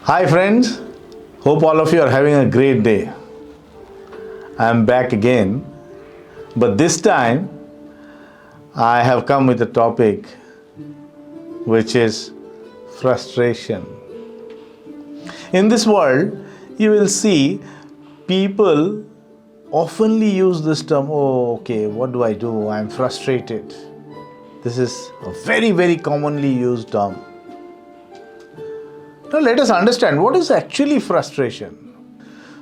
Hi friends, hope all of you are having a great day. I am back again, but this time I have come with a topic which is frustration. In this world, you will see people oftenly use this term, what do I do? I am frustrated. This is a very commonly used term. Now let us understand what is actually frustration.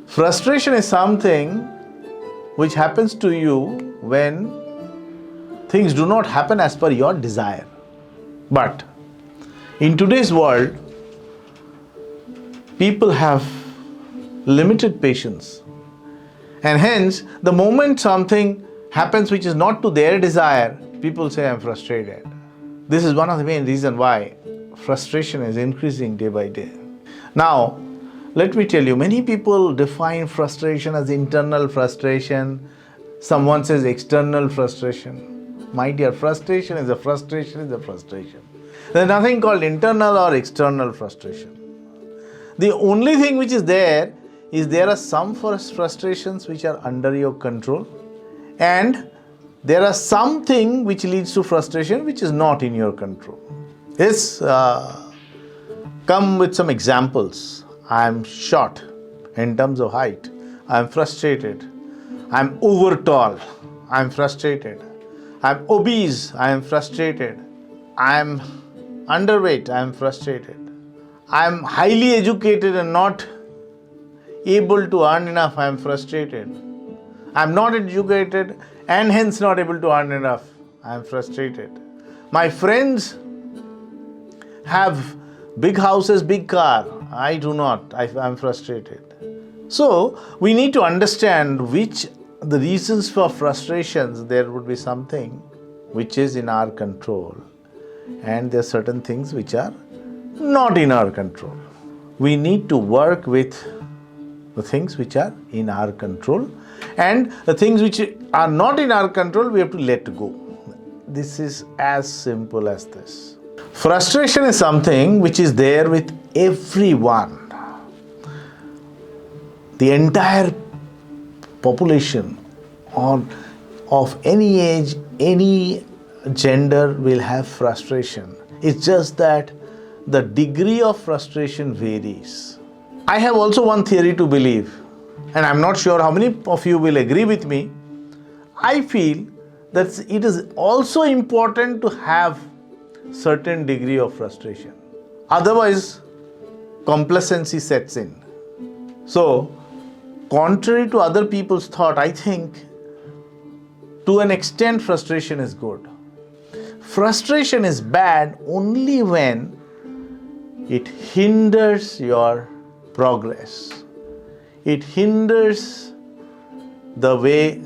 Frustration is something which happens to you when things do not happen as per your desire. But in today's world, people have limited patience. And hence, the moment something happens which is not to their desire, people say, I'm frustrated. This is one of the main reasons why frustration is increasing day by day. Now, let me tell you, many people define frustration as internal frustration. Someone says external frustration. My dear, frustration is a frustration. There's nothing called internal or external frustration. The only thing which is there are some frustrations which are under your control, and there are something which leads to frustration which is not in your control. Let's come with some examples. I'm short in terms of height. I'm frustrated. I'm over tall. I'm frustrated. I'm obese. I'm frustrated. I'm underweight. I'm frustrated. I'm highly educated and not able to earn enough. I'm frustrated. I'm not educated and hence not able to earn enough. I'm frustrated. My friends have big houses, big car. I do not. I'm frustrated. So we need to understand the reasons for frustrations. There would be something which is in our control, and there are certain things which are not in our control. We need to work with the things which are in our control, and the things which are not in our control, we have to let go. This is as simple as this. Frustration is something which is there with everyone. The entire population of any age, any gender will have frustration. It's just that the degree of frustration varies. I have also one theory to believe, and I'm not sure how many of you will agree with me. I feel that it is also important to have certain degree of frustration. Otherwise, complacency sets in. So, contrary to other people's thought, I think to an extent frustration is good. Frustration is bad only when it hinders your progress. It hinders the way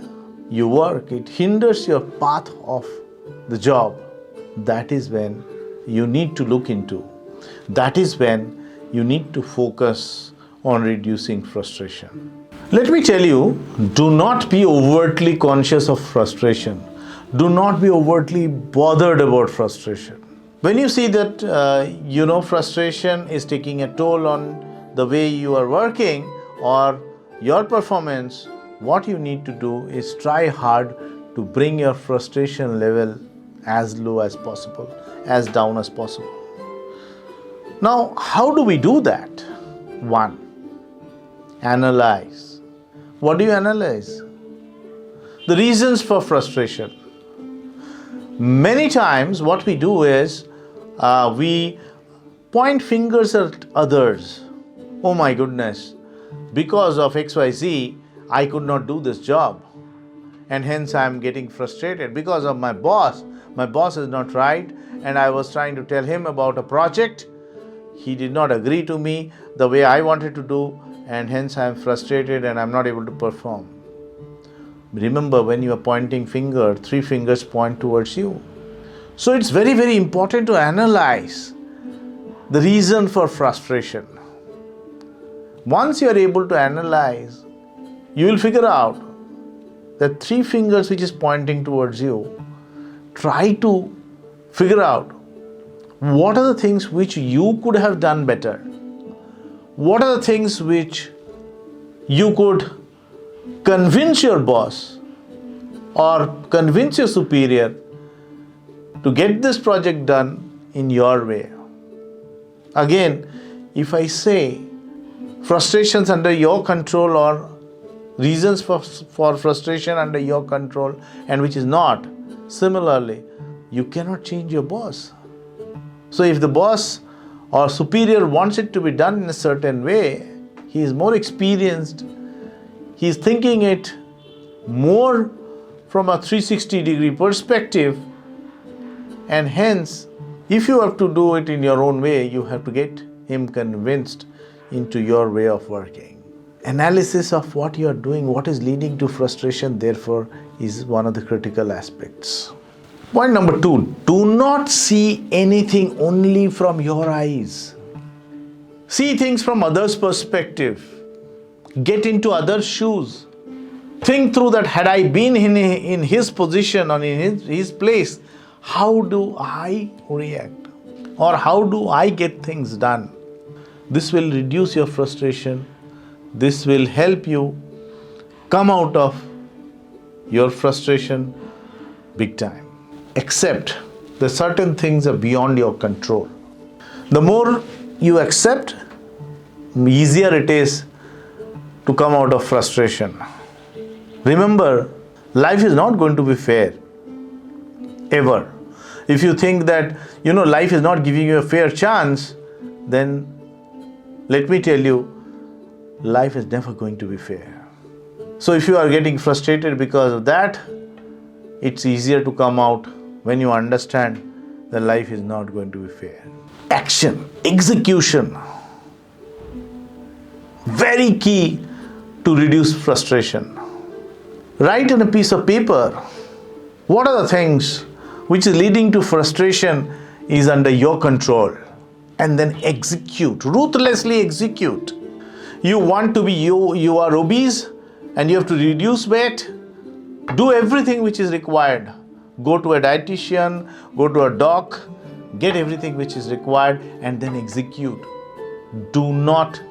you work. It hinders your path of the job. That is when you need to look into. That is when you need to focus on reducing frustration. Let me tell you, do not be overtly conscious of frustration. Do not be overtly bothered about frustration. When you see that frustration is taking a toll on the way you are working or your performance, what you need to do is try hard to bring your frustration level as low as possible, as down as possible. Now, how do we do that? 1. Analyze. What do you analyze? The reasons for frustration. Many times what we do is we point fingers at others. Oh my goodness, because of XYZ, I could not do this job, and hence I am getting frustrated. Because of my boss is not right, and I was trying to tell him about a project. He did not agree to me the way I wanted to do, and hence I am frustrated and I am not able to perform. Remember, when you are pointing finger, 3 fingers point towards you. So it's very important to analyze the reason for frustration. Once you are able to analyze, you will figure out that 3 fingers which is pointing towards you. Try to figure out what are the things which you could have done better. what are the things which you could convince your boss or convince your superior to get this project done in your way. Again, if I say frustrations under your control or reasons for frustration under your control and which is not, similarly, you cannot change your boss. So if the boss or superior wants it to be done in a certain way, he is more experienced, he is thinking it more from a 360-degree perspective, and hence, if you have to do it in your own way, you have to get him convinced into your way of working. Analysis of what you are doing, what is leading to frustration, therefore, is one of the critical aspects. Point number 2, do not see anything only from your eyes. See things from others' perspective. Get into others' shoes. Think through that, had I been in his position or in his place, how do I react? Or how do I get things done? This will reduce your frustration. This will help you come out of your frustration big time. Accept that certain things are beyond your control. The more you accept, easier it is to come out of frustration. Remember, life is not going to be fair, ever. If you think that, life is not giving you a fair chance, then let me tell you, life is never going to be fair. So if you are getting frustrated because of that, it's easier to come out when you understand that life is not going to be fair. Action, execution, very key to reduce frustration. Write on a piece of paper, what are the things which is leading to frustration is under your control, and then execute, ruthlessly execute. You want to be, you are obese and you have to reduce weight, do everything which is required. Go to a dietitian, go to a doc, get everything which is required and then execute. Do not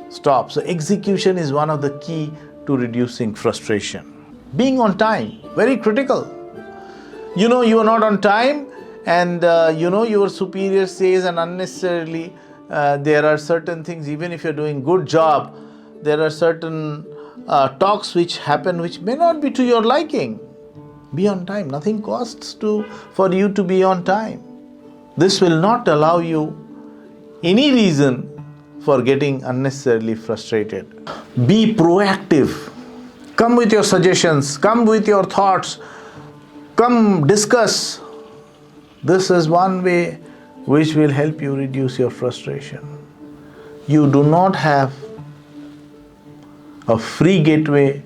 stop. So execution is one of the key to reducing frustration. Being on time, very critical. You are not on time and your superior says, and unnecessarily there are certain things, even if you're doing good job, there are certain talks which happen which may not be to your liking. Be on time. Nothing costs for you to be on time. This will not allow you any reason for getting unnecessarily frustrated. Be proactive. Come with your suggestions. Come with your thoughts. Come discuss. This is one way which will help you reduce your frustration. You do not have a free gateway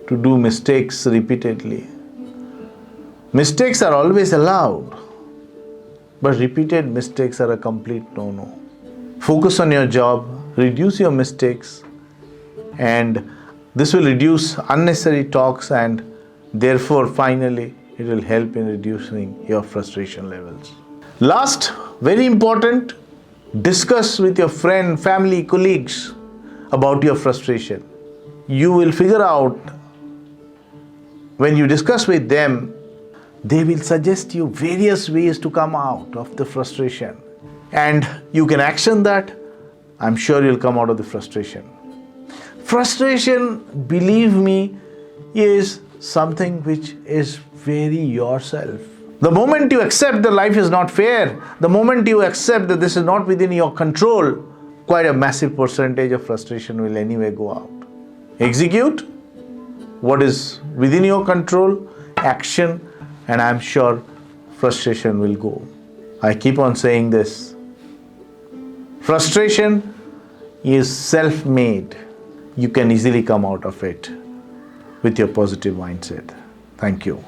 to do mistakes repeatedly. Mistakes are always allowed, but repeated mistakes are a complete no-no. Focus on your job, reduce your mistakes, and this will reduce unnecessary talks, and therefore finally it will help in reducing your frustration levels. Last, very important, discuss with your friend, family, colleagues about your frustration. You will figure out, when you discuss with them, they will suggest you various ways to come out of the frustration. And you can action that. I'm sure you'll come out of the frustration. Frustration, believe me, is something which is very yourself. The moment you accept that life is not fair, the moment you accept that this is not within your control, quite a massive percentage of frustration will anyway go out. Execute what is within your control, action, and I'm sure frustration will go. I keep on saying this. Frustration is self-made. You can easily come out of it with your positive mindset. Thank you.